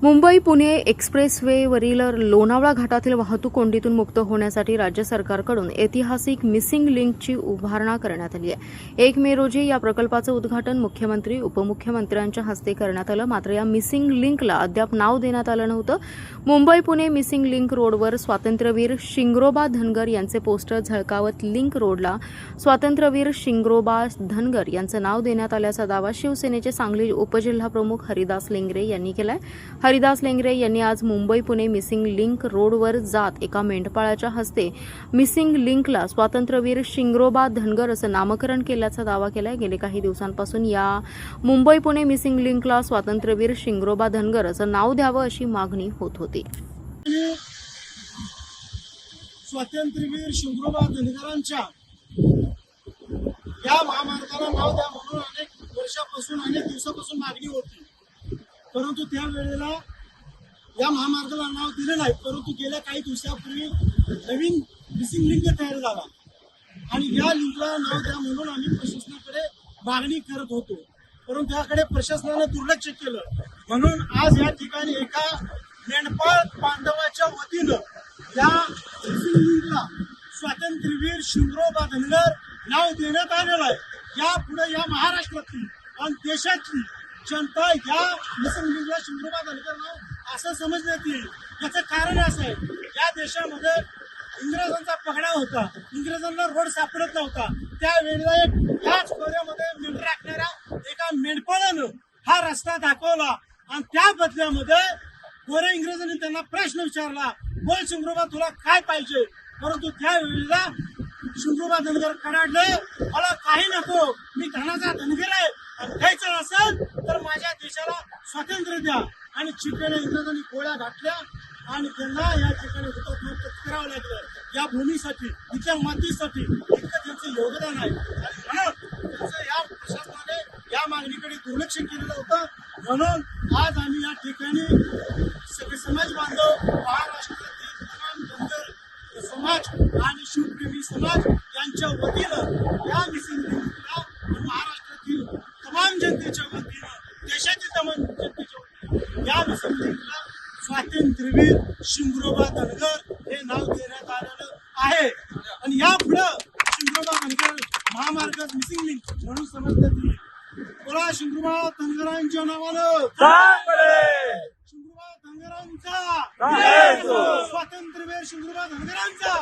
मुंबई पुणे एक्सप्रेसवेवरील लोणावळा घाटातील वाहतूक कोंडीतून मुक्त होण्यासाठी राज्य सरकारकडून ऐतिहासिक मिसिंग लिंकची उभारणा करण्यात आली आहे। 1 मे रोजी या प्रकल्पाचं उद्घाटन मुख्यमंत्री उपमुख्यमंत्र्यांच्या हस्ते करण्यात आलं। मात्र या मिसिंग लिंकला अद्याप नाव देण्यात आलं नव्हतं। मुंबई पुणे मिसिंग लिंक रोडवर स्वातंत्र्यवीर शिंगरोबा धनगर यांचे पोस्टर झळकावत लिंक रोडला स्वातंत्र्यवीर शिंगरोबा धनगर यांचं नाव देण्यात आल्याचा दावा शिवसेनेचे सांगली उपजिल्हाप्रमुख हरिदास लेंगरे यांनी केलाय। हरिदास लेंगरे यांनी आज मुंबई पुणे मिसिंग लिंक रोडवर जात एका मेंढपाळाच्या हस्ते मिसिंग लिंकला स्वातंत्र्यवीर शिंगरोबा धनगर असं नामकरण केल्याचा दावा केलाय। गेले काही दिवसांपासून या मुंबई पुणे मिसिंग लिंकला स्वातंत्र्यवीर शिंगरोबा धनगर असं नाव द्यावं अशी मागणी होत होती। स्वातंत्र्यवीर शिंगरोबा धनगरांच्या या महामार्गाला नाव द्या म्हणून अनेक वर्षापासून अनेक दिवसापासून मागणी होती, परंतु त्यावेळेला या महामार्गाला नाव दिलं नाही। परंतु गेल्या काही दिवसापूर्वी नवीन मिसिंग लिंक तयार झाला आणि या लिंकला नाव द्या म्हणून आम्ही प्रशासनाकडे मागणी करत होतो, परंतु याकडे प्रशासनाने दुर्लक्ष केलं। म्हणून आज या ठिकाणी एका मेंढपाळ बांधवाच्या वतीनं या मिसिंग लिंकला स्वातंत्र्यवीर शिंगरोबा धनगर नाव देण्यात आलेलं आहे। यापुढे या महाराष्ट्रातली आणि देशातली जनता या मिसिंग लिंकला शिंगरोबा धनगर नाव असं समजण्यात येईल। याचं कारण असं आहे, या देशामध्ये इंग्रजांचा पगडा होता, इंग्रजांना रोड सापडत नव्हता। त्यावेळेला याच खोऱ्यामध्ये मेंढ राखणाऱ्या एका मेंढपाळानं हा रस्ता दाखवला आणि त्या बदल्यामध्ये गोऱ्या इंग्रजांनी त्यांना प्रश्न विचारला, बोल शिंगरोबा तुला काय पाहिजे। परंतु त्यावेळेला शिंगरोबा धनगर कडाडले, मला काही नको, मी धनाचा धनगर आहे, द्यायचं असेल तर माझ्या देशाला स्वातंत्र्य द्या। आणि चिखलीला इंग्रजांनी गोळ्या घातल्या आणि त्यांना या ठिकाणी हुतात्मा करावं लागलं। या भूमीसाठी, इथल्या मातीसाठी इतकं त्यांचं योगदान आहे आणि म्हणून त्यांचं या प्रशासनाने या मागणीकडे दुर्लक्ष केलेलं होतं। म्हणून आज आम्ही या ठिकाणी सगळे समाज बांधव, महाराष्ट्रातील तमाम धनगर समाज आणि शिवप्रेमी समाज यांच्या वतीनं या मिसिंग लिंकला महाराष्ट्रातील तमाम जनतेच्या वतीनं, देशातील तमाम जनतेच्या वतीनं या मिसिंग लिंकला स्वातंत्र्यवीर शिंगरोबा धनगर हे नाव देण्यात आलेलं आहे। आणि यापुढं शिंगरोबा धनगर महामार्ग मिसिंग लिंक म्हणून समजण्यात येईल। बोला शिंगरोबा धनगरांच्या नावानं शिंगरोबा धनगरांचा, स्वातंत्र्यवीर शिंगरोबा धनगरांचा।